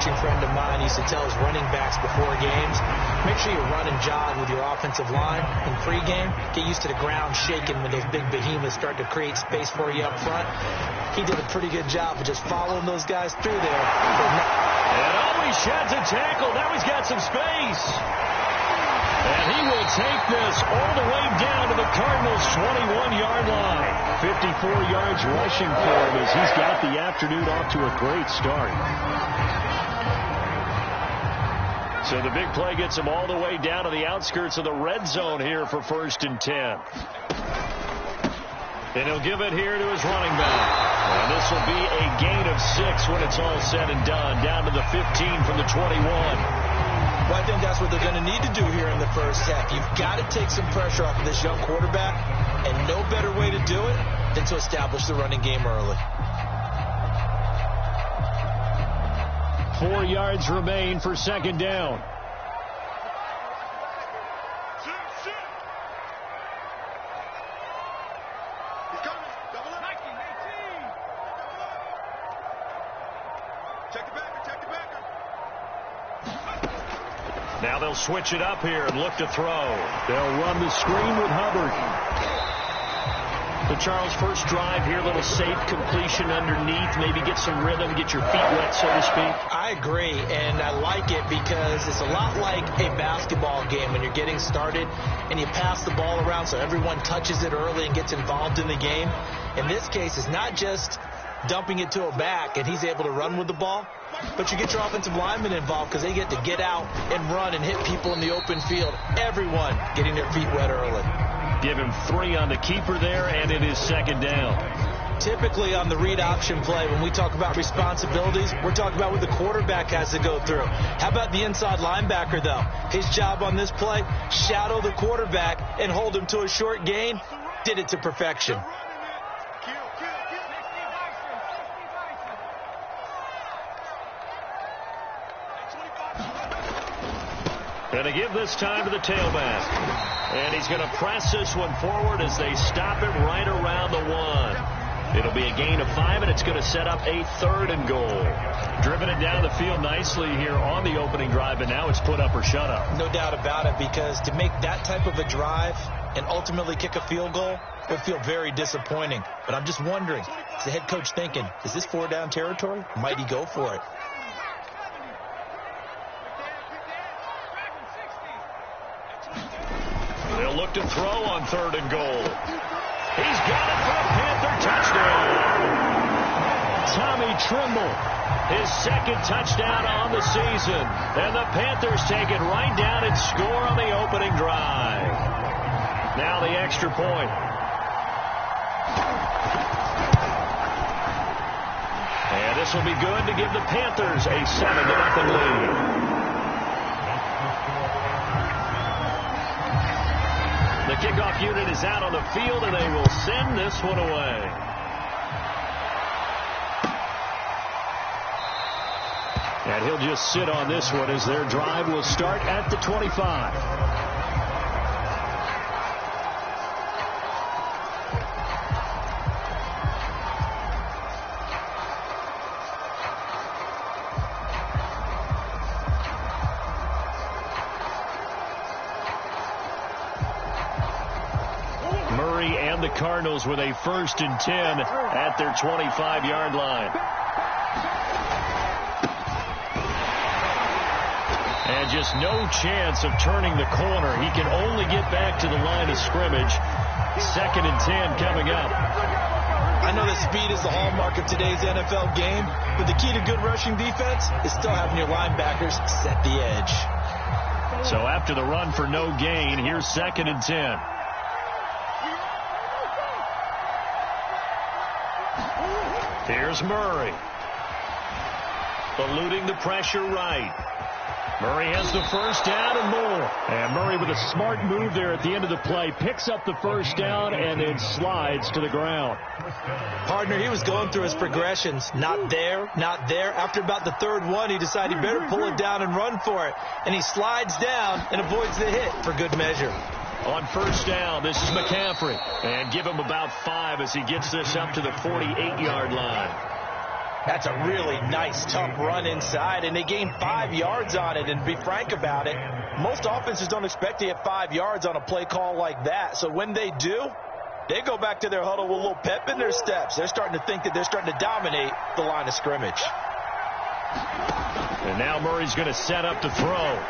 coaching friend of mine used to tell his running backs before games, make sure you run and jog with your offensive line in pregame. Get used to the ground shaking when those big behemoths start to create space for you up front. He did a pretty good job of just following those guys through there. And always sheds a tackle. Now he's got some space. And he will take this all the way down to the Cardinals' 21-yard line. 54 yards rushing for him as he's got the afternoon off to a great start. So the big play gets him all the way down to the outskirts of the red zone here for 1st and 10. And he'll give it here to his running back. And this will be a gain of 6 when it's all said and done. Down to the 15 from the 21. Well, I think that's what they're going to need to do here in the first half. You've got to take some pressure off of this young quarterback, and no better way to do it than to establish the running game early. 4 yards remain for 2nd down. Now they'll switch it up here and look to throw. They'll run the screen with Hubbard. The Charles first drive here, little safe completion underneath, maybe get some rhythm, get your feet wet, so to speak. I agree, and I like it because it's a lot like a basketball game when you're getting started and you pass the ball around so everyone touches it early and gets involved in the game. In this case, it's not just dumping it to a back and he's able to run with the ball, but you get your offensive linemen involved because they get to get out and run and hit people in the open field. Everyone getting their feet wet early. Give him 3 on the keeper there, and it is 2nd down. Typically on the read option play, when we talk about responsibilities, we're talking about what the quarterback has to go through. How about the inside linebacker, though? His job on this play, shadow the quarterback and hold him to a short gain. Did it to perfection. Going to give this time to the tailback. And he's going to press this one forward as they stop it right around the 1. It'll be a gain of 5, and it's going to set up a 3rd and goal. Driven it down the field nicely here on the opening drive, and now it's put up or shut up. No doubt about it, because to make that type of a drive and ultimately kick a field goal would feel very disappointing. But I'm just wondering, is the head coach thinking, is this 4-down territory? Might he go for it? They'll look to throw on 3rd and goal. He's got it for a Panther touchdown. Tommy Trimble, his 2nd touchdown on the season. And the Panthers take it right down and score on the opening drive. Now the extra point. And this will be good to give the Panthers a 7-0 lead. The kickoff unit is out on the field, and they will send this one away. And he'll just sit on this one as their drive will start at the 25. The Cardinals with a 1st and 10 at their 25-yard line. And just no chance of turning the corner. He can only get back to the line of scrimmage. 2nd and 10 coming up. I know that speed is the hallmark of today's NFL game, but the key to good rushing defense is still having your linebackers set the edge. So after the run for no gain, here's 2nd and 10. Here's Murray. Eluding the pressure right. Murray has the 1st down and more. And Murray with a smart move there at the end of the play. Picks up the 1st down and then slides to the ground. Partner, he was going through his progressions. Not there, not there. After about the 3rd one, he decided he better pull it down and run for it. And he slides down and avoids the hit for good measure. On 1st down, this is McCaffrey. And give him about 5 as he gets this up to the 48-yard line. That's a really nice, tough run inside, and they gained 5 yards on it. And to be frank about it, most offenses don't expect to get 5 yards on a play call like that. So when they do, they go back to their huddle with a little pep in their steps. They're starting to think that they're starting to dominate the line of scrimmage. And now Murray's going to set up to throw.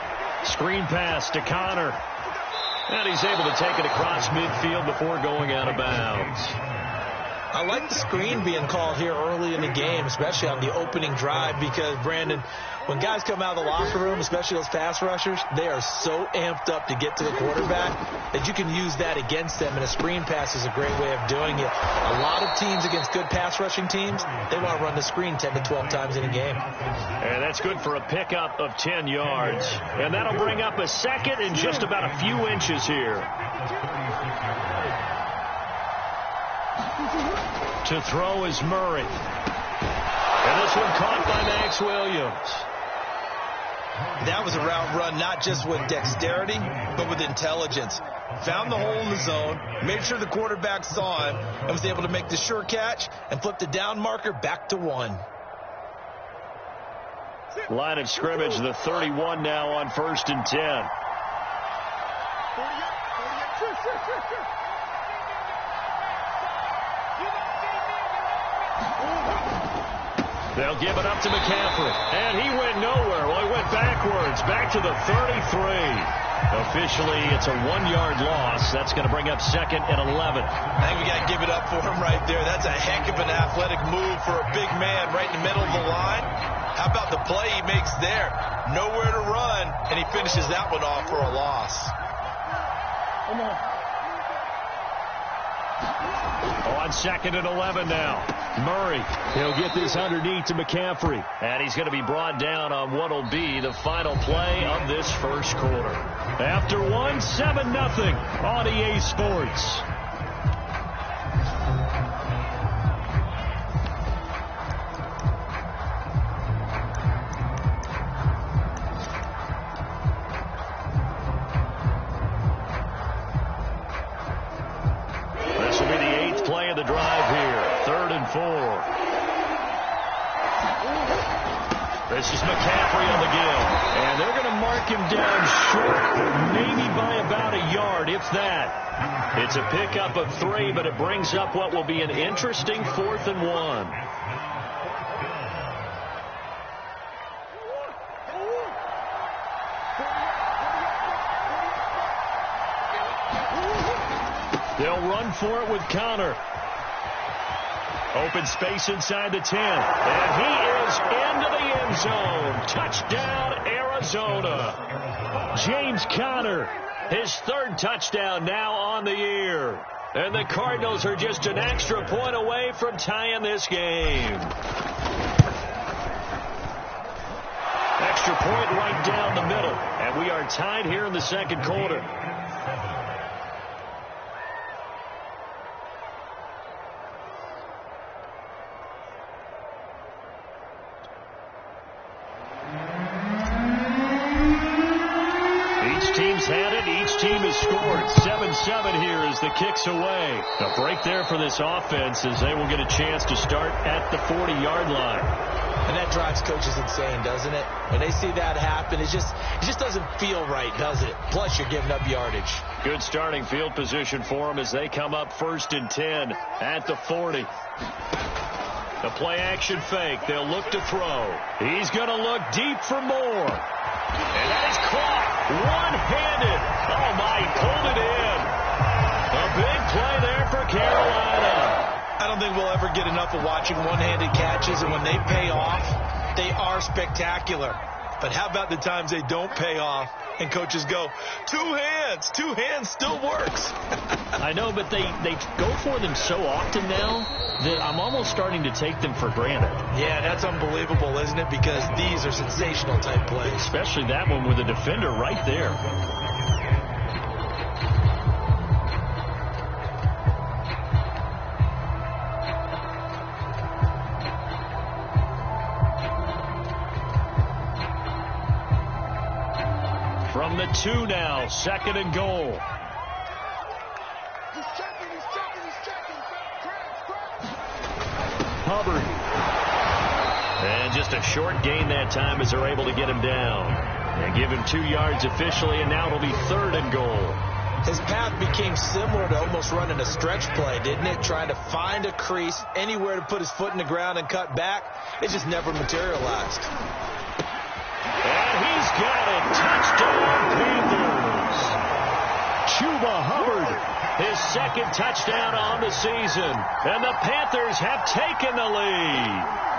Screen pass to Connor. And he's able to take it across midfield before going out of bounds. I like the screen being called here early in the game, especially on the opening drive, because, Brandon, when guys come out of the locker room, especially those pass rushers, they are so amped up to get to the quarterback that you can use that against them, and a screen pass is a great way of doing it. A lot of teams against good pass rushing teams, they want to run the screen 10 to 12 times in a game. And that's good for a pickup of 10 yards. And that'll bring up a second and just about a few inches here. To throw is Murray. And this one caught by Max Williams. That was a route run not just with dexterity, but with intelligence. Found the hole in the zone, made sure the quarterback saw him, and was able to make the sure catch and flip the down marker back to 1. Line of scrimmage, the 31 now on 1st and 10. They'll give it up to McCaffrey. And he went nowhere. Well, he went backwards. Back to the 33. Officially, it's a 1-yard loss. That's going to bring up 2nd and 11. I think we got to give it up for him right there. That's a heck of an athletic move for a big man right in the middle of the line. How about the play he makes there? Nowhere to run, and he finishes that one off for a loss. Come on. On 2nd and 11 now. Murray, he'll get this underneath to McCaffrey. And he's going to be brought down on what will be the final play of this first quarter. After 1, 7-0 on EA Sports. The drive here, 3rd and 4. This is McCaffrey on the give, and they're going to mark him down short, maybe by about a yard, if that. It's a pickup of 3, but it brings up what will be an interesting 4th and 1. They'll run for it with Connor. Open space inside the 10. And he is into the end zone. Touchdown, Arizona. James Conner, his 3rd touchdown now on the year. And the Cardinals are just an extra point away from tying this game. Extra point right down the middle. And we are tied here in the 2nd quarter. Had it. Each team has scored. 7-7 here as the kick's away. A break there for this offense as they will get a chance to start at the 40-yard line. And that drives coaches insane, doesn't it? When they see that happen, it just doesn't feel right, does it? Plus, you're giving up yardage. Good starting field position for them as they come up 1st and 10 at the 40. The play-action fake. They'll look to throw. He's going to look deep for more. And that is caught. One-handed. Oh, my, he pulled it in. A big play there for Carolina. I don't think we'll ever get enough of watching one-handed catches, and when they pay off, they are spectacular. But how about the times they don't pay off and coaches go, 2 hands. 2 hands still works. I know, but they go for them so often now that I'm almost starting to take them for granted. Yeah, that's unbelievable, isn't it? Because these are sensational type plays. Especially that one with a defender right there. From the 2 now, 2nd and goal. Hubbard And just a short gain that time as they're able to get him down. And give him 2 yards officially, and now it'll be 3rd and goal. His path became similar to almost running a stretch play, didn't it? Trying to find a crease, anywhere to put his foot in the ground and cut back. It just never materialized. And he's got it. Touchdown, Panthers. Chuba Hubbard, his 2nd touchdown on the season. And the Panthers have taken the lead.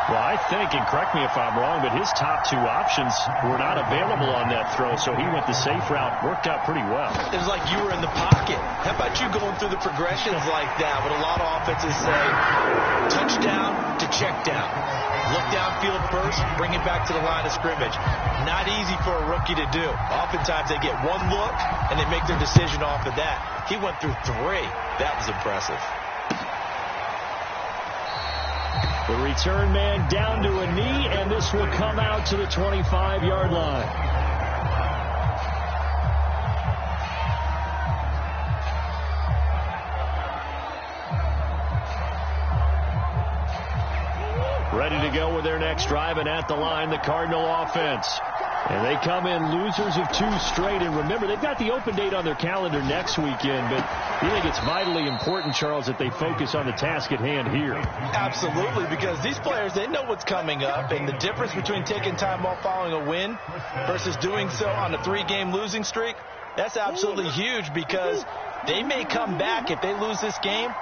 Well, I think, and correct me if I'm wrong, but his top 2 options were not available on that throw, so he went the safe route. Worked out pretty well. It was like you were in the pocket. How about you going through the progressions like that? What a lot of offenses say, touchdown to check down. Look downfield first, bring it back to the line of scrimmage. Not easy for a rookie to do. Oftentimes they get 1 look, and they make their decision off of that. He went through 3. That was impressive. The return man down to a knee, and this will come out to the 25-yard line. Ready to go with their next drive, and at the line, the Cardinal offense. And they come in losers of 2 straight. And remember, they've got the open date on their calendar next weekend, but you think it's vitally important, Charles, that they focus on the task at hand here. Absolutely, because these players, they know what's coming up, and the difference between taking time off following a win versus doing so on a 3-game losing streak, that's absolutely huge, because they may come back if they lose this game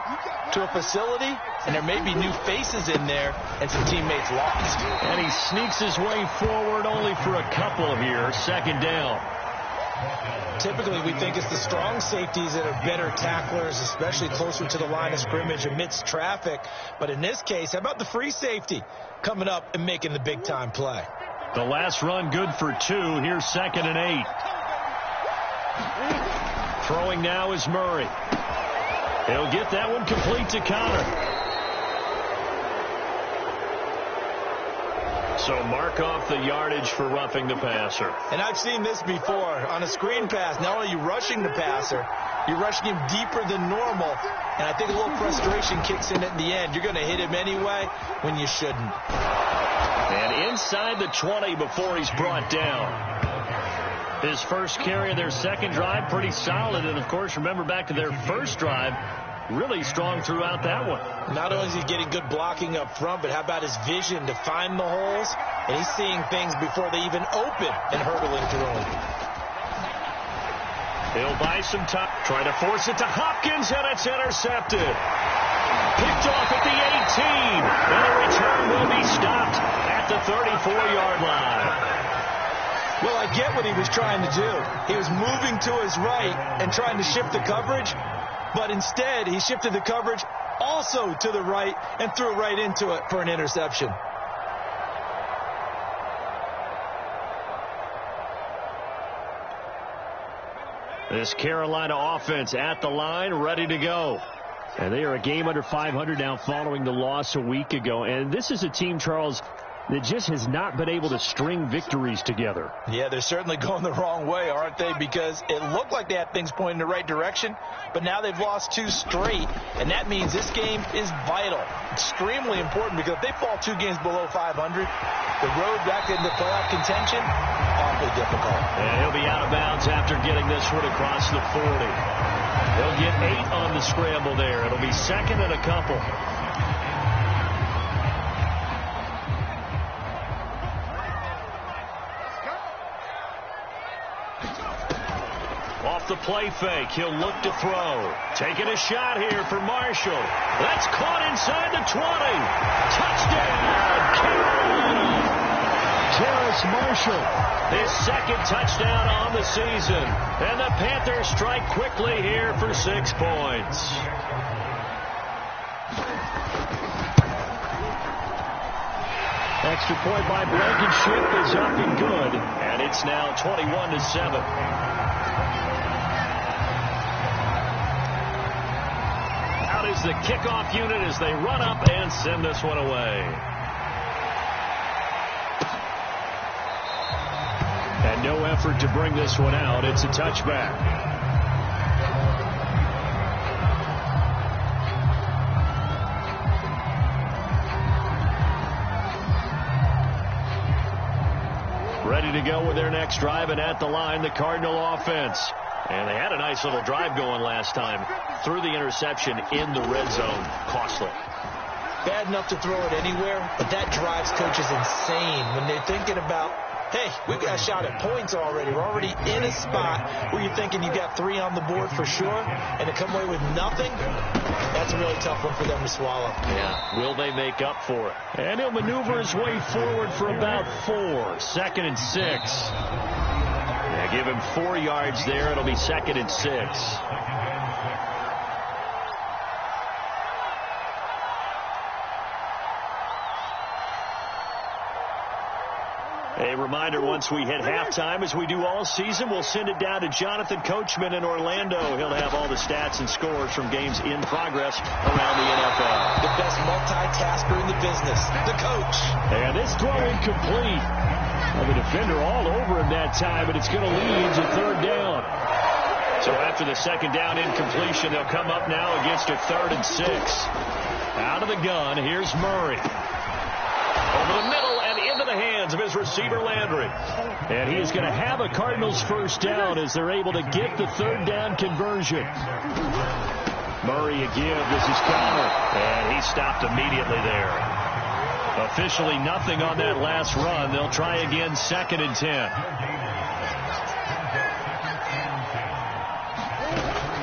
to a facility, and there may be new faces in there and some teammates lost. And he sneaks his way forward only for a couple here. 2nd down. Typically, we think it's the strong safeties that are better tacklers, especially closer to the line of scrimmage amidst traffic. But in this case, how about the free safety coming up and making the big-time play? The last run good for 2. Here's 2nd and 8. Throwing now is Murray. He'll get that one complete to Connor. So mark off the yardage for roughing the passer. And I've seen this before. On a screen pass, not only are you rushing the passer, you're rushing him deeper than normal. And I think a little frustration kicks in at the end. You're going to hit him anyway when you shouldn't. And inside the 20 before he's brought down. His first carry of their 2nd drive, pretty solid. And, of course, remember back to their first drive, really strong throughout that one. Not only is he getting good blocking up front, but how about his vision to find the holes? And he's seeing things before they even open and hurdling through them. He'll buy some time. Trying to force it to Hopkins, and it's intercepted. Picked off at the 18. And the return will be stopped at the 34-yard line. Well, I get what he was trying to do. He was moving to his right and trying to shift the coverage, but instead he shifted the coverage also to the right and threw right into it for an interception. This Carolina offense at the line, ready to go. And they are a game under 500 now following the loss a week ago. And this is a team, Charles, that just has not been able to string victories together. Yeah, they're certainly going the wrong way, aren't they? Because it looked like they had things pointing in the right direction, but now they've lost 2 straight, and that means this game is vital, extremely important, because if they fall 2 games below 500, the road back into playoff contention, awfully difficult. And he'll be out of bounds after getting this one across the 40. They'll get 8 on the scramble there. It'll be 2nd and a couple. Off the play fake, he'll look to throw. Taking a shot here for Marshall. That's caught inside the 20. Touchdown, Carolina. Terrace Marshall, his 2nd touchdown on the season. And the Panthers strike quickly here for 6 points. Extra point by Blankenship is up and good. And it's now 21-7. Is the kickoff unit as they run up and send this one away. And no effort to bring this one out. It's a touchback. ready to go with their next drive, and at the line, the Cardinal offense. And they had a nice little drive going last time. Threw the interception in the red zone. Costly. Bad enough to throw it anywhere, but that drives coaches insane when they're thinking about, hey, we've got a shot at points already. We're already in a spot where you're thinking you got 3 on the board for sure, and to come away with nothing, that's a really tough one for them to swallow. Yeah, will they make up for it? And he'll maneuver his way forward for about 4. 2nd and 6. Yeah, give him 4 yards there. It'll be 2nd and 6. A reminder, once we hit halftime, as we do all season, we'll send it down to Jonathan Coachman in Orlando. He'll have all the stats and scores from games in progress around the NFL. The best multitasker in the business, the coach. And this throw incomplete. Well, the defender all over him that time, but it's going to lead to 3rd down. So after the 2nd down incompletion, they'll come up now against a 3rd and 6. Out of the gun, here's Murray. Over the middle and into the hands of his receiver, Landry. And he is going to have a Cardinals 1st down as they're able to get the 3rd down conversion. Murray again. This is Connor. And he stopped immediately there. Officially nothing on that last run. They'll try again 2nd and 10.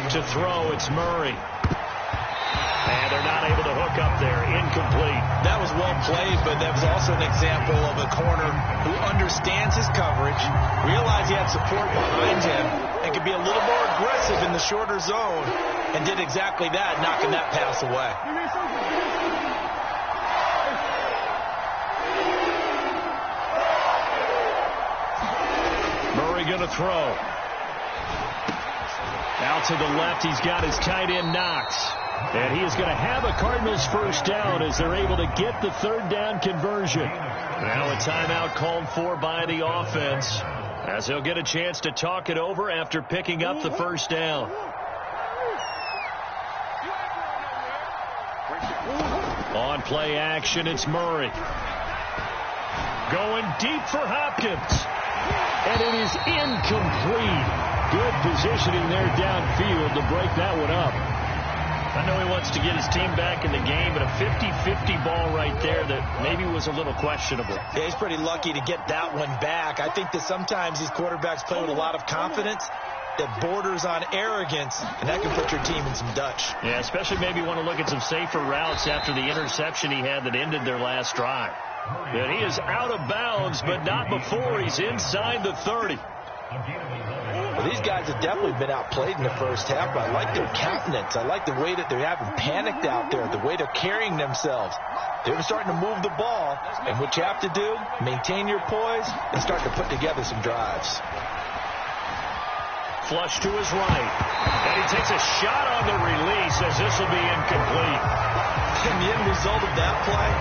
To throw, it's Murray. And they're not able to hook up there. Incomplete. That was well played, but that was also an example of a corner who understands his coverage, realized he had support behind him, and could be a little more aggressive in the shorter zone, and did exactly that, knocking that pass away. Murray going to throw. Out to the left, he's got his tight end Knox. And he is going to have a Cardinals 1st down as they're able to get the 3rd down conversion. Now a timeout called for by the offense as he'll get a chance to talk it over after picking up the 1st down. On play action, it's Murray. Going deep for Hopkins. And it is incomplete. Good positioning there downfield to break that one up. I know he wants to get his team back in the game, but a 50-50 ball right there that maybe was a little questionable. Yeah, he's pretty lucky to get that one back. I think that sometimes these quarterbacks play with a lot of confidence that borders on arrogance, and that can put your team in some Dutch. Yeah, especially maybe want to look at some safer routes after the interception he had that ended their last drive. And he is out of bounds, but not before he's inside the 30. Well, these guys have definitely been outplayed in the 1st half, but I like their countenance. I like the way that they're having panicked out there, the way they're carrying themselves. They're starting to move the ball, and what you have to do, maintain your poise and start to put together some drives. Flush to his right, and he takes a shot on the release as this will be incomplete. And the end result of that play,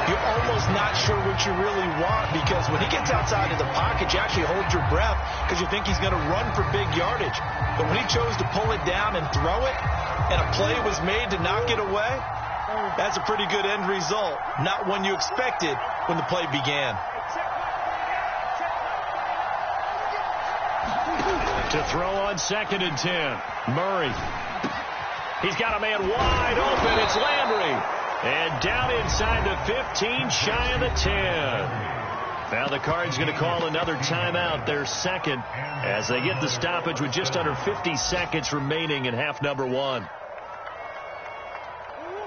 you're almost not sure what you really want, because when he gets outside of the pocket, you actually hold your breath because you think he's going to run for big yardage. But when he chose to pull it down and throw it, and a play was made to knock it away, that's a pretty good end result. Not one you expected when the play began. To throw on 2nd and 10. Murray. He's got a man wide open. It's Landry. And down inside the 15, shy of the 10. Now the Cards going to call another timeout, their 2nd, as they get the stoppage with just under 50 seconds remaining in half number 1.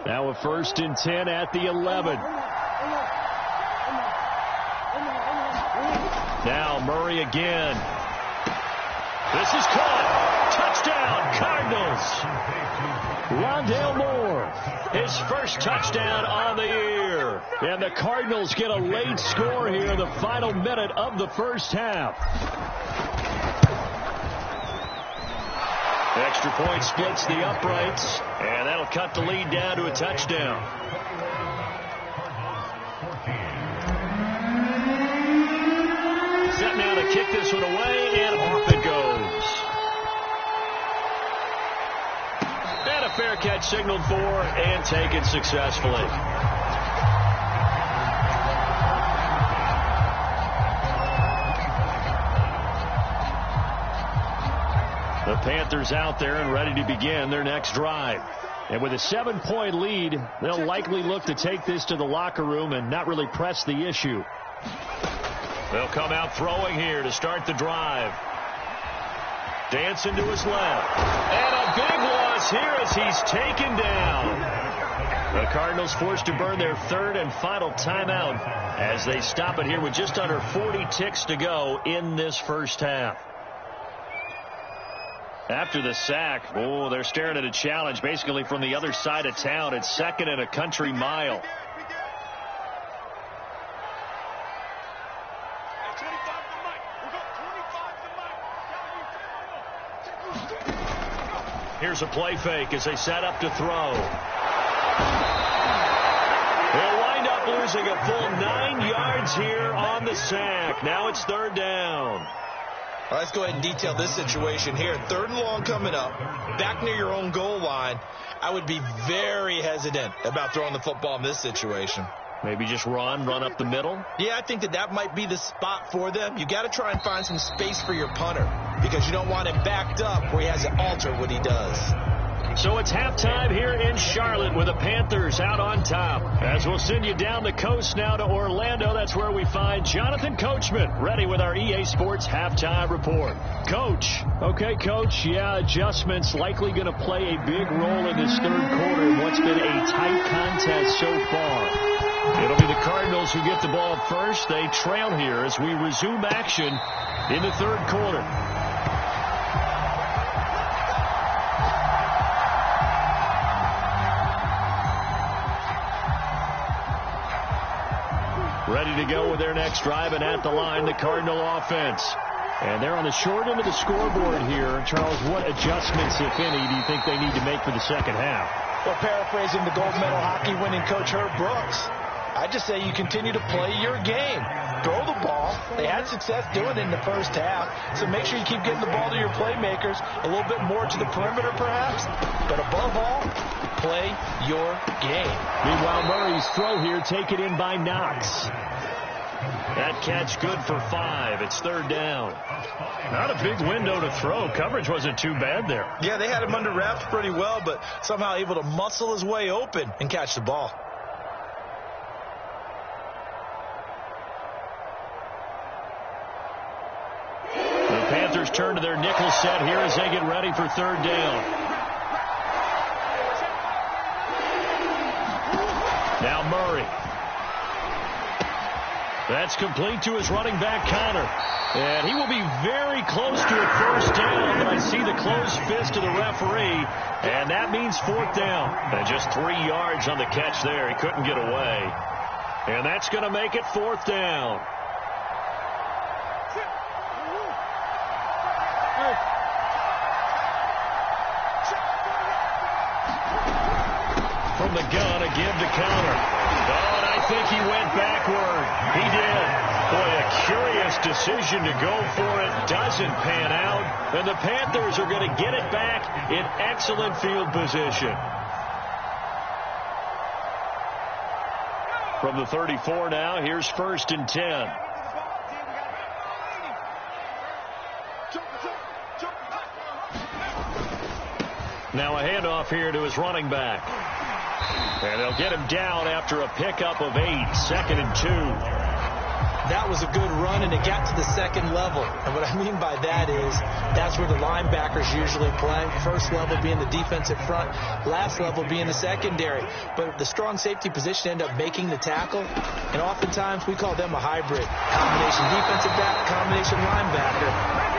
Now a 1st and 10 at the 11. Now Murray again. This is caught. Touchdown, Cardinals. Rondale Moore, his 1st touchdown on the year. And the Cardinals get a late score here in the final minute of the 1st half. Extra point splits the uprights, and that'll cut the lead down to a touchdown. Set now to kick this one away, and off it goes. And a fair catch signaled for and taken successfully. The Panthers out there and ready to begin their next drive. And with a 7-point lead, they'll likely look to take this to the locker room and not really press the issue. They'll come out throwing here to start the drive. Dancing to his left. And a big loss here as he's taken down. The Cardinals forced to burn their third and final timeout as they stop it here with just under 40 ticks to go in this first half. After the sack, they're staring at a challenge basically from the other side of town. It's 2nd and a country mile. Here's a play fake as they set up to throw. They'll wind up losing a full 9 yards here on the sack. Now it's 3rd down. All right, let's go ahead and detail this situation here. 3rd and long coming up, back near your own goal line. I would be very hesitant about throwing the football in this situation. Maybe just run up the middle? Yeah, I think that might be the spot for them. You got to try and find some space for your punter because you don't want him backed up where he has to alter what he does. So it's halftime here in Charlotte with the Panthers out on top. As we'll send you down the coast now to Orlando, that's where we find Jonathan Coachman ready with our EA Sports halftime report. Coach. Okay, Coach. Yeah, adjustments likely going to play a big role in this 3rd quarter in what's been a tight contest so far. It'll be the Cardinals who get the ball first. They trail here as we resume action in the 3rd quarter. Ready to go with their next drive, and at the line, the Cardinal offense. And they're on the short end of the scoreboard here. Charles, what adjustments, if any, do you think they need to make for the second half? Well, paraphrasing the gold medal hockey winning coach Herb Brooks, I just say you continue to play your game. Throw the ball. They had success doing it in the first half, so make sure you keep getting the ball to your playmakers, a little bit more to the perimeter perhaps, but above all, play your game. Meanwhile, Murray's throw here taken in by Knox. That catch good for 5. It's 3rd down. Not a big window to throw. Coverage wasn't too bad there. Yeah, they had him under wraps pretty well, but somehow able to muscle his way open and catch the ball. The Panthers turn to their nickel set here as they get ready for 3rd down. Now Murray. That's complete to his running back, Connor. And he will be very close to a first down, but I see the closed fist of the referee, and that means 4th down. And just 3 yards on the catch there. He couldn't get away. And that's going to make it 4th down. From the gun, a give to Connor. Oh, and I think he went backward. He did. Boy, a curious decision to go for it. Doesn't pan out. And the Panthers are going to get it back in excellent field position. From the 34 now, here's 1st and 10. Now a handoff here to his running back. And they'll get him down after a pickup of 8. 2nd and 2. That was a good run, and it got to the 2nd level. And what I mean by that is that's where the linebackers usually play. First level being the defensive front, last level being the secondary. But the strong safety position ended up making the tackle, and oftentimes we call them a hybrid. Combination defensive back, combination linebacker.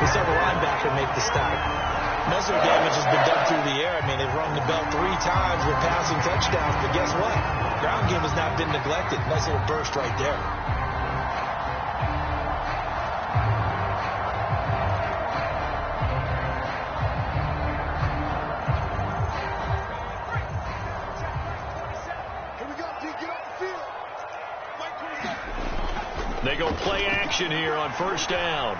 We saw the linebacker make the stop. Most of the damage has been done through the air. I mean, they've rung the bell 3 times with passing touchdowns, but guess what? Ground game has not been neglected. Nice little burst right there. They go play action here on 1st down.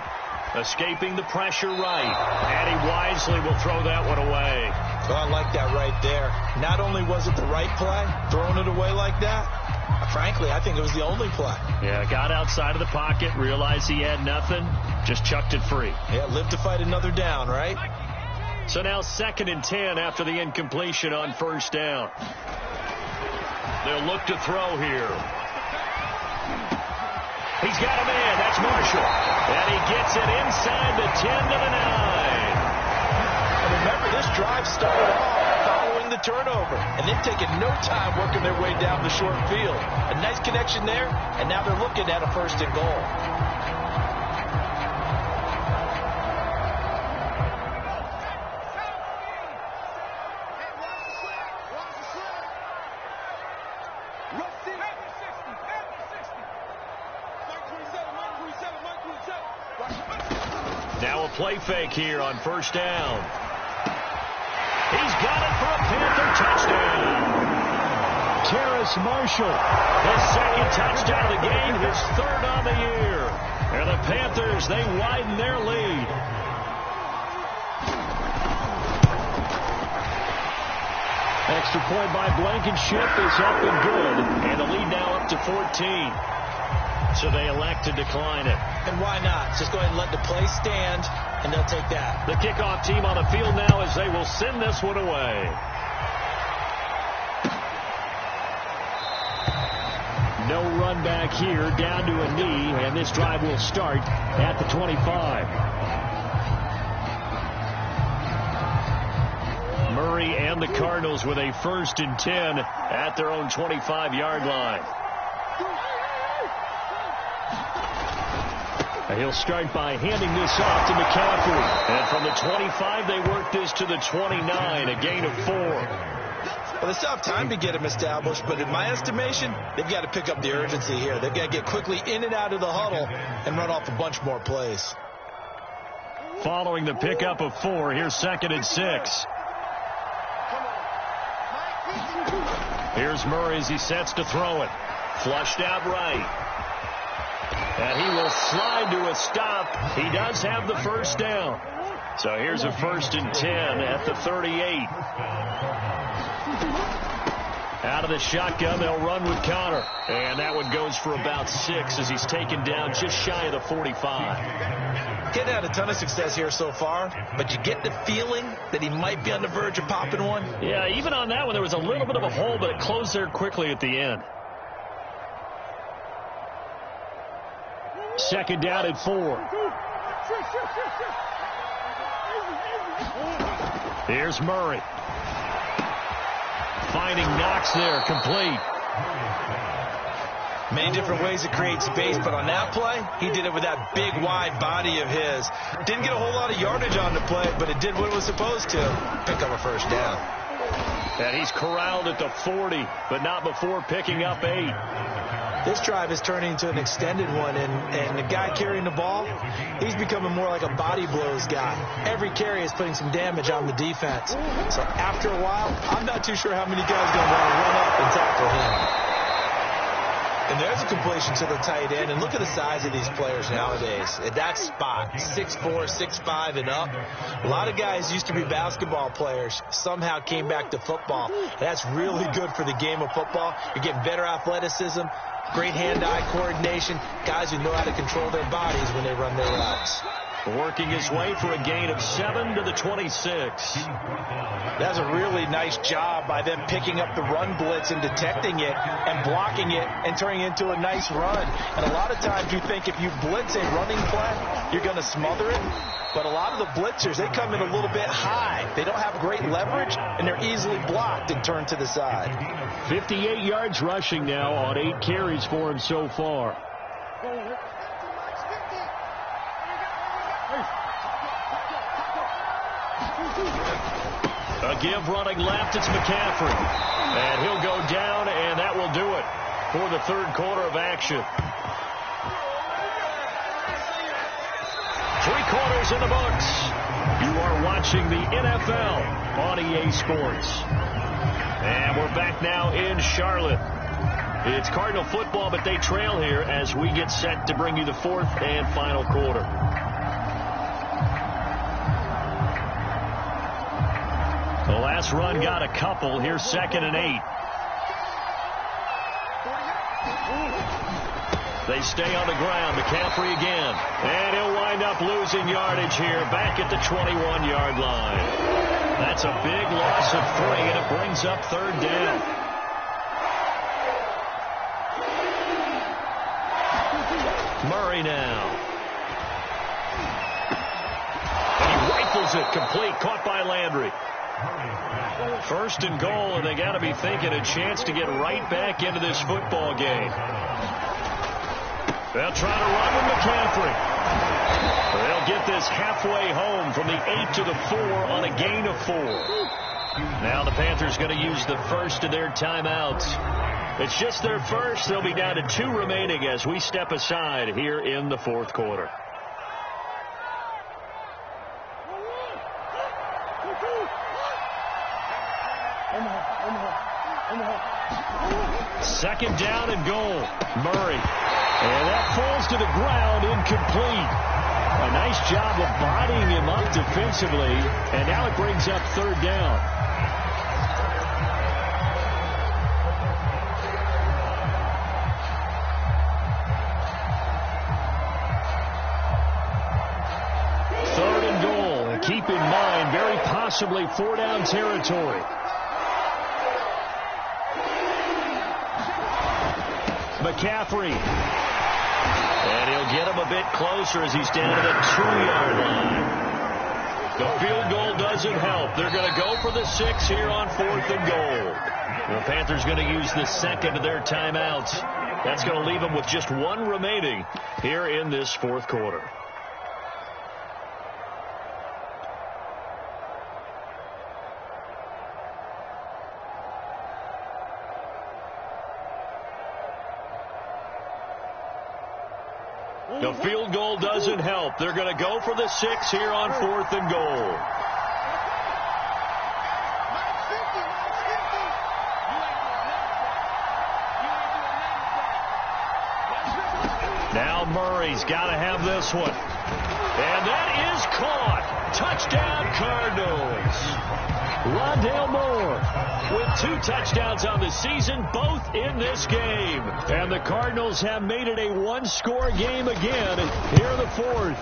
Escaping the pressure right. And he wisely will throw that one away. Well, I like that right there. Not only was it the right play, throwing it away like that, frankly, I think it was the only play. Yeah, got outside of the pocket, realized he had nothing, just chucked it free. Yeah, live to fight another down, right? So now 2nd and 10 after the incompletion on first down. They'll look to throw here. He's got a man. That's Marshall. And he gets it inside the 10 to the 9. And remember, this drive started off following the turnover. And they've taken no time working their way down the short field. A nice connection there, and now they're looking at a 1st and goal. Now a play fake here on first down. He's got it for a Panther touchdown. Terrace Marshall, his 2nd touchdown of the game, his 3rd on the year. And the Panthers, they widen their lead. Extra point by Blankenship is up and good. And the lead now up to 14. So they elect to decline it. And why not? Just go ahead and let the play stand, and they'll take that. The kickoff team on the field now as they will send this one away. No run back here, down to a knee, and this drive will start at the 25. Murray and the Cardinals with a 1st and 10 at their own 25-yard line. He'll start by handing this off to McCaffrey. And from the 25, they work this to the 29, a gain of 4. Well, they still have time to get him established, but in my estimation, they've got to pick up the urgency here. They've got to get quickly in and out of the huddle and run off a bunch more plays. Following the pickup of 4, here's 2nd and 6. Here's Murray as he sets to throw it. Flushed out right. And he will slide to a stop. He does have the 1st down. So here's a 1st and 10 at the 38. Out of the shotgun, they'll run with Connor. And that one goes for about 6 as he's taken down just shy of the 45. Getting had a ton of success here so far, but you get the feeling that he might be on the verge of popping one. Yeah, even on that one, there was a little bit of a hole, but it closed there quickly at the end. 2nd down at 4. Here's Murray. Finding Knox there, complete. Many different ways to create space, but on that play, he did it with that big, wide body of his. Didn't get a whole lot of yardage on the play, but it did what it was supposed to. Pick up a 1st down. And he's corralled at the 40, but not before picking up 8. This drive is turning into an extended one, and the guy carrying the ball, he's becoming more like a body blows guy. Every carry is putting some damage on the defense. So after a while, I'm not too sure how many guys are going to want to run up and tackle him. And there's a completion to the tight end. And look at the size of these players nowadays. At that spot, 6'4", 6'5", and up. A lot of guys used to be basketball players, somehow came back to football. And that's really good for the game of football. You're getting better athleticism, great hand-eye coordination, guys who know how to control their bodies when they run their routes. Working his way for a gain of 7 to the 26. That's a really nice job by them picking up the run blitz and detecting it and blocking it and turning it into a nice run. And a lot of times you think if you blitz a running play, you're going to smother it. But a lot of the blitzers, they come in a little bit high. They don't have great leverage, and they're easily blocked and turned to the side. 58 yards rushing now on 8 carries for him so far. A give running left, it's McCaffrey. And he'll go down, and that will do it for the 3rd quarter of action. 3 quarters in the books. You are watching the NFL on EA Sports. And we're back now in Charlotte. It's Cardinal football, but they trail here as we get set to bring you the 4th and final quarter. The last run got a couple. Here's 2nd and 8. They stay on the ground. McCaffrey again. And he'll wind up losing yardage here back at the 21-yard line. That's a big loss of 3, and it brings up third down. Murray now. And he rifles it complete. Caught by Landry. First and goal, and they got to be thinking a chance to get right back into this football game. They'll try to run with McCaffrey. They'll get this halfway home from the 8 to the 4 on a gain of 4. Now the Panthers going to use the first of their timeouts. It's just their first. They'll be down to 2 remaining as we step aside here in the fourth quarter. Second down and goal. Murray. And that falls to the ground, incomplete. A nice job of bodying him up defensively, and now it brings up third down. Third and goal. Keep in mind, very possibly 4-down territory. McCaffrey. And he'll get him a bit closer as he's down to the 2-yard line. The field goal doesn't help. They're going to go for the 6 here on 4th and goal. The Panthers going to use the second of their timeouts. That's going to leave them with just 1 remaining here in this fourth quarter. The field goal doesn't help. They're going to go for the 6 here on 4th and goal. Now Murray's got to have this one. And that is caught. Touchdown Cardinals. Rondale Moore with 2 touchdowns on the season, both in this game. And the Cardinals have made it a 1-score game again here in the fourth.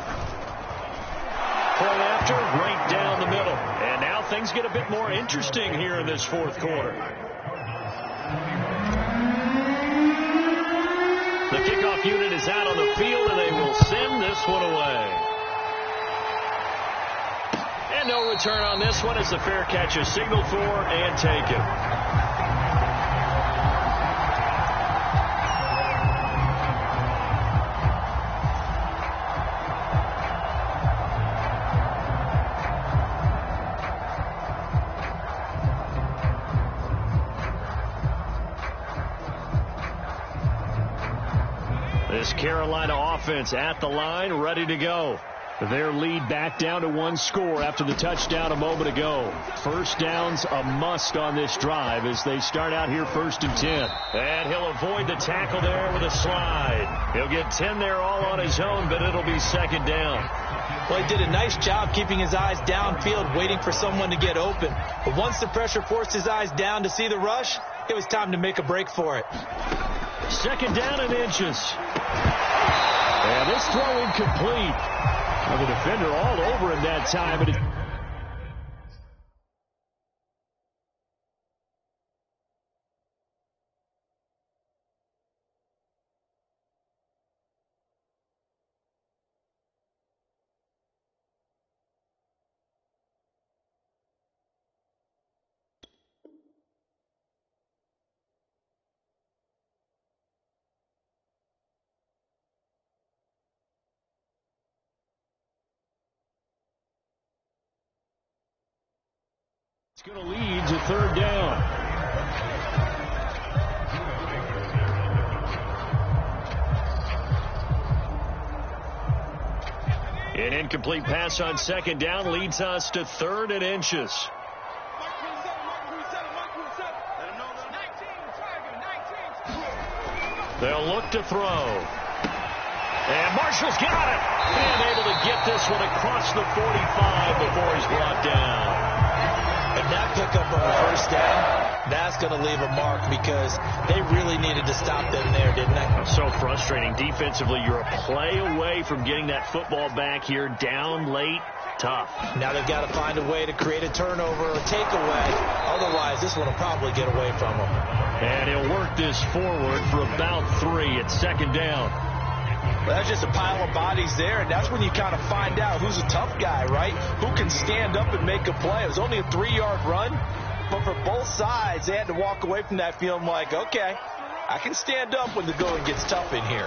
Point after, right down the middle. And now things get a bit more interesting here in this fourth quarter. The kickoff unit is out on the field, and they will send this one away. And no return on this one as the fair catch is signaled for and taken. This Carolina offense at the line, ready to go. Their lead back down to 1 score after the touchdown a moment ago. First down's a must on this drive as they start out here 1st and 10. And he'll avoid the tackle there with a slide. He'll get 10 there all on his own, but it'll be 2nd down. Well, he did a nice job keeping his eyes downfield, waiting for someone to get open. But once the pressure forced his eyes down to see the rush, it was time to make a break for it. 2nd down and inches. And this throw incomplete. Well, the defender all over him that time. But it's going to lead to 3rd down. An incomplete pass on 2nd down leads us to 3rd and inches. They'll look to throw. And Marshall's got it. And able to get this one across the 45 before he's brought down. And that pickup on the 1st down, That's going to leave a mark because they really needed to stop them there, didn't they? So frustrating. Defensively, you're a play away from getting that football back here. Down late, tough. Now they've got to find a way to create a turnover or takeaway. Otherwise, this one will probably get away from them. And he'll work this forward for about 3. It's second down. Well, that's just a pile of bodies there, and that's when you kind of find out who's a tough guy, right? Who can stand up and make a play. It was only a 3-yard run. But for both sides, they had to walk away from that feeling like, okay, I can stand up when the going gets tough in here.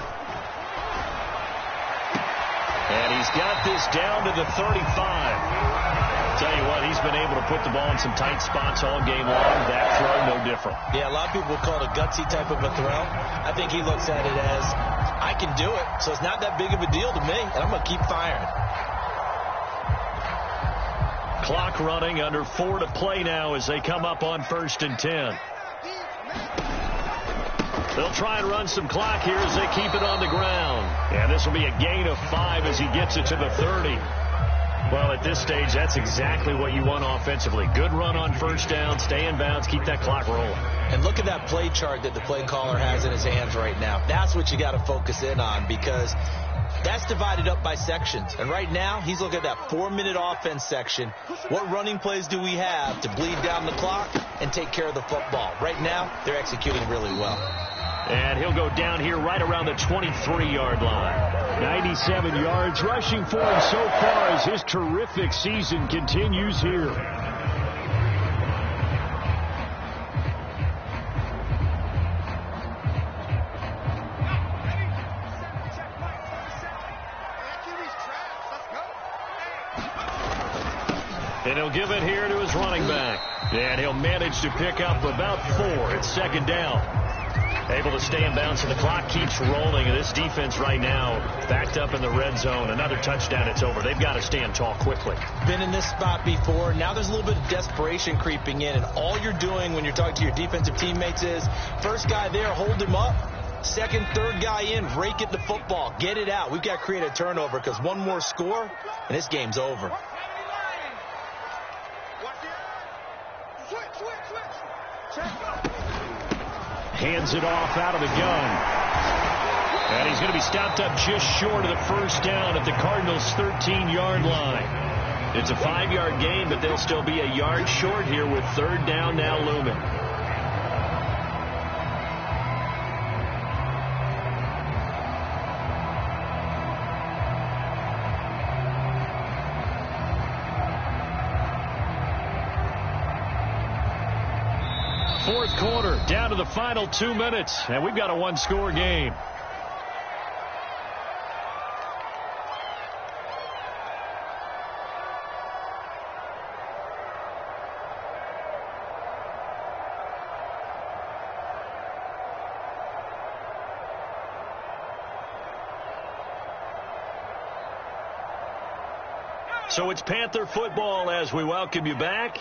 And he's got this down to the 35. Tell you what, he's been able to put the ball in some tight spots all game long. That throw, no different. Yeah, a lot of people would call it a gutsy type of a throw. I think he looks at it as, I can do it, so it's not that big of a deal to me, and I'm going to keep firing. Clock running, under 4 to play now as they come up on 1st and 10. They'll try and run some clock here as they keep it on the ground. And this will be a gain of 5 as he gets it to the 30. Well, at this stage, that's exactly what you want offensively. Good run on 1st down, stay in bounds, keep that clock rolling. And look at that play chart that the play caller has in his hands right now. That's what you got to focus in on because that's divided up by sections. And right now, he's looking at that 4-minute offense section. What running plays do we have to bleed down the clock and take care of the football? Right now, they're executing really well. And he'll go down here right around the 23-yard line. 97 yards rushing for him so far as his terrific season continues here. And he'll give it here to his running back. And he'll manage to pick up about 4. It's second down. Able to stay in bounds, and the clock keeps rolling. And this defense right now backed up in the red zone. Another touchdown, it's over. They've got to stand tall quickly. Been in this spot before. Now there's a little bit of desperation creeping in. And all you're doing when you're talking to your defensive teammates is, first guy there, hold him up. Second, third guy in, rake at the football. Get it out. We've got to create a turnover because one more score, and this game's over. Hands it off out of the gun. And he's going to be stopped up just short of the first down at the Cardinals' 13-yard line. It's a 5-yard gain, but they'll still be a yard short here with third down now looming. Fourth quarter, down to the final 2 minutes, and we've got a one-score game. So it's Panther football as we welcome you back.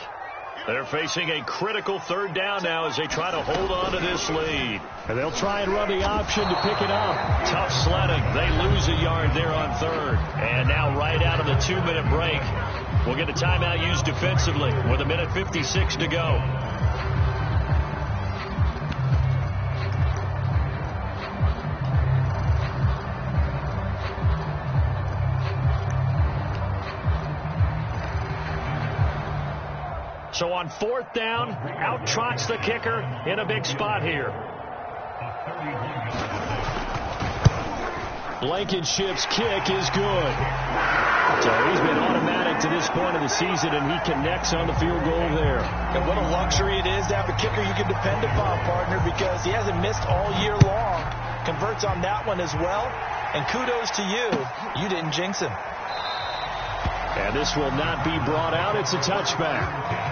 They're facing a critical third down now as they try to hold on to this lead. And they'll try and run the option to pick it up. Tough sledding. They lose a yard there on third. And now right out of the 2-minute break, we'll get a timeout used defensively with 1:56 to go. So on fourth down, out trots the kicker in a big spot here. Blankenship's kick is good. So he's been automatic to this point of the season, and he connects on the field goal there. And what a luxury it is to have a kicker you can depend upon, partner, because he hasn't missed all year long. Converts on that one as well. And kudos to you. You didn't jinx him. And this will not be brought out. It's a touchback.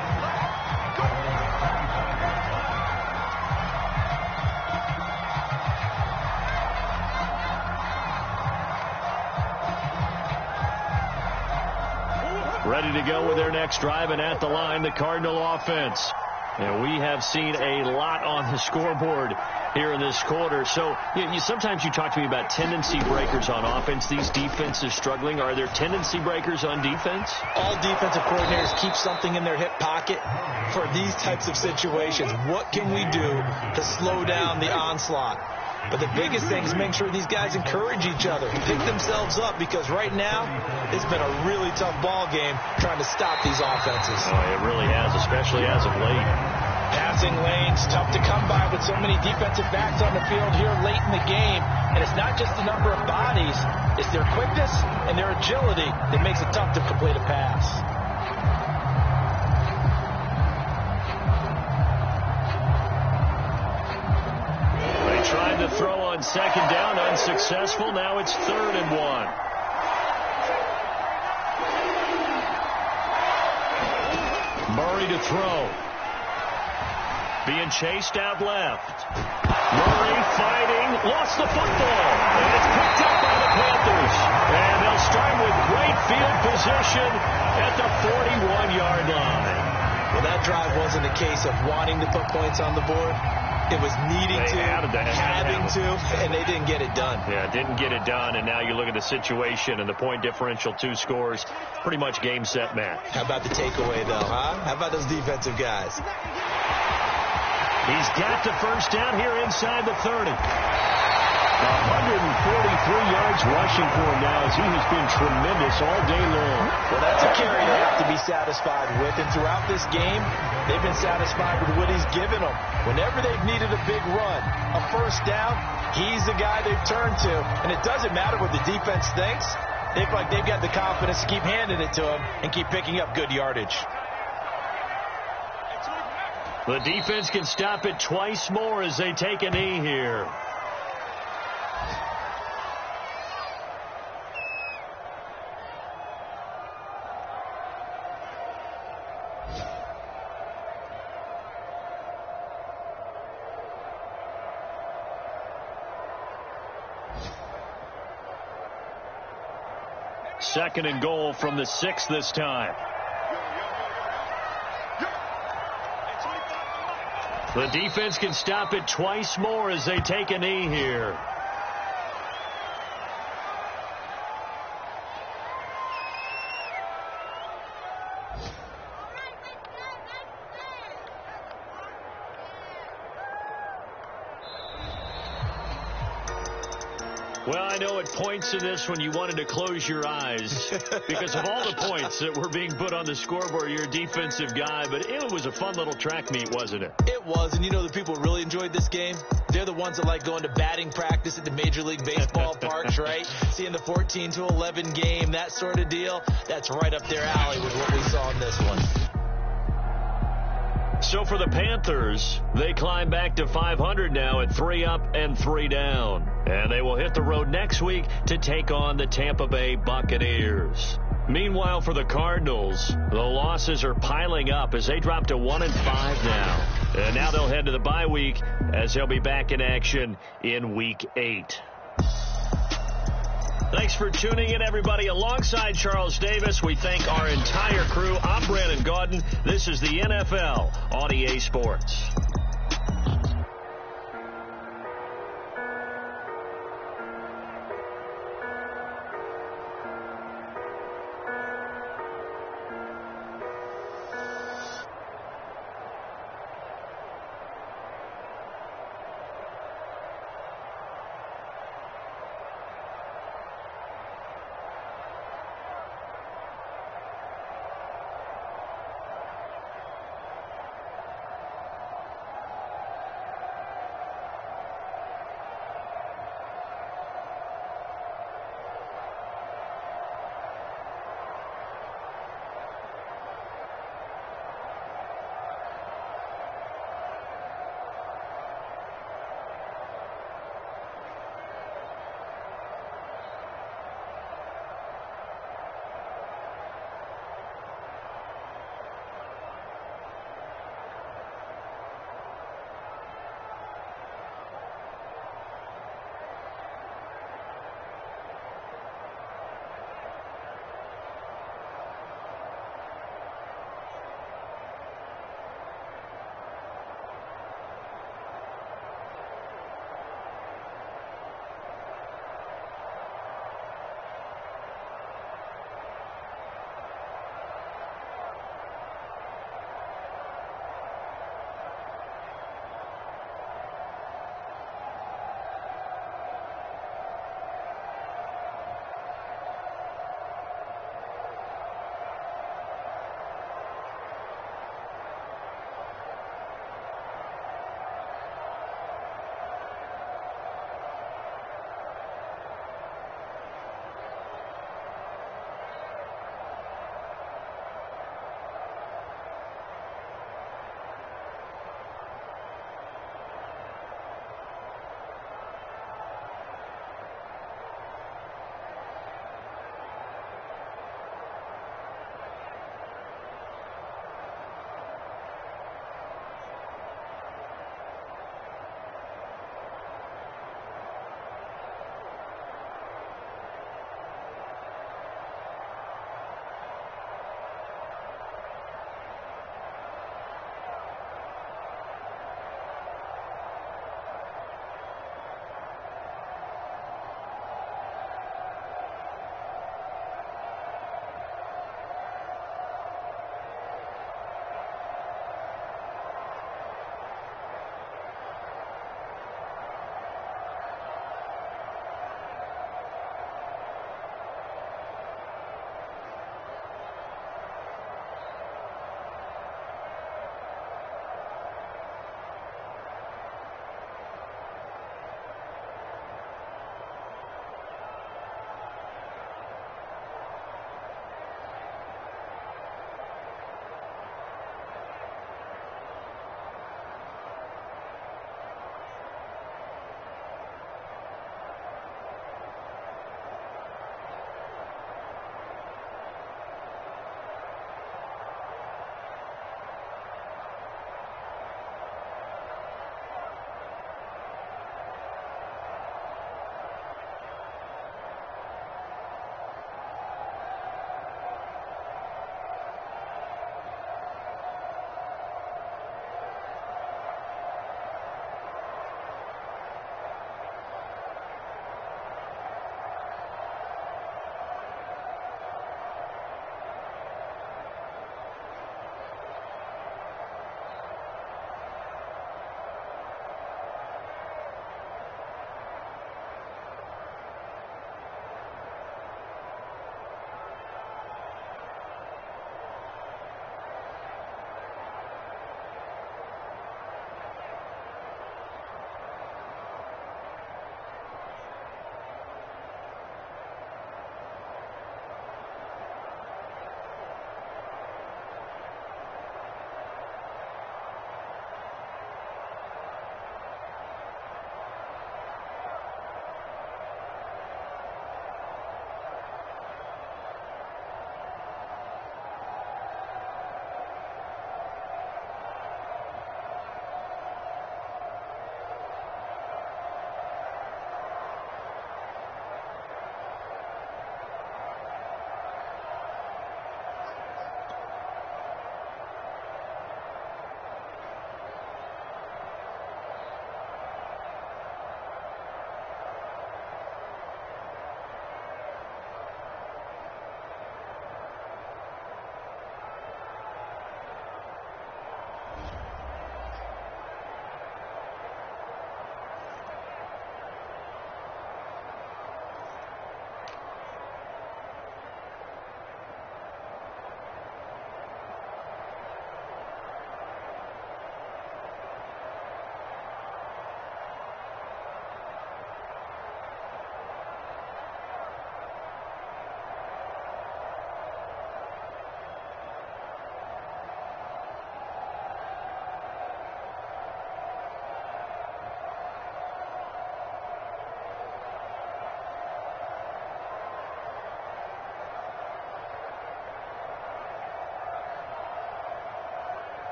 Ready to go with their next drive, and at the line, the Cardinal offense. And we have seen a lot on the scoreboard here in this quarter. So sometimes you talk to me about tendency breakers on offense. These defenses struggling. Are there tendency breakers on defense? All defensive coordinators keep something in their hip pocket for these types of situations. What can we do to slow down the onslaught? But the biggest thing is make sure these guys encourage each other, pick themselves up, because right now it's been a really tough ball game trying to stop these offenses. Oh, it really has, especially as of late. Passing lanes, tough to come by with so many defensive backs on the field here late in the game. And it's not just the number of bodies, it's their quickness and their agility that makes it tough to complete a pass. Trying to throw on second down, unsuccessful. Now it's 3rd and 1. Murray to throw. Being chased out left. Murray fighting, lost the football. And it's picked up by the Panthers. And they'll start with great field position at the 41-yard line. Well, that drive wasn't a case of wanting to put points on the board. It was needing to, having to, and they didn't get it done. Yeah, didn't get it done, and now you look at the situation and the point differential, 2 scores, pretty much game, set, match. How about the takeaway, though, huh? How about those defensive guys? He's got the first down here inside the 30. 143 yards rushing for him now as he has been tremendous all day long. Well, that's a carry they have to be satisfied with, and throughout this game, they've been satisfied with what he's given them. Whenever they've needed a big run, a first down, he's the guy they've turned to, and it doesn't matter what the defense thinks. They feel like they've got the confidence to keep handing it to him and keep picking up good yardage. The defense can stop it twice more as they take a knee here. Second and goal from the 6 this time. The defense can stop it twice more as they take a knee here. Well, I know at points in this when you wanted to close your eyes because of all the points that were being put on the scoreboard. You're a defensive guy, but it was a fun little track meet, wasn't it? It was, and you know the people who really enjoyed this game? They're the ones that like going to batting practice at the Major League Baseball parks, right? Seeing the 14-11 game, that sort of deal. That's right up their alley with what we saw in this one. So for the Panthers, they climb back to 500 now at 3 up and 3 down. And they will hit the road next week to take on the Tampa Bay Buccaneers. Meanwhile, for the Cardinals, the losses are piling up as they drop to 1-5 now. And now they'll head to the bye week as they'll be back in action in Week 8. Thanks for tuning in, everybody. Alongside Charles Davis, we thank our entire crew. I'm Brandon Gaudin. This is the NFL on EA Sports.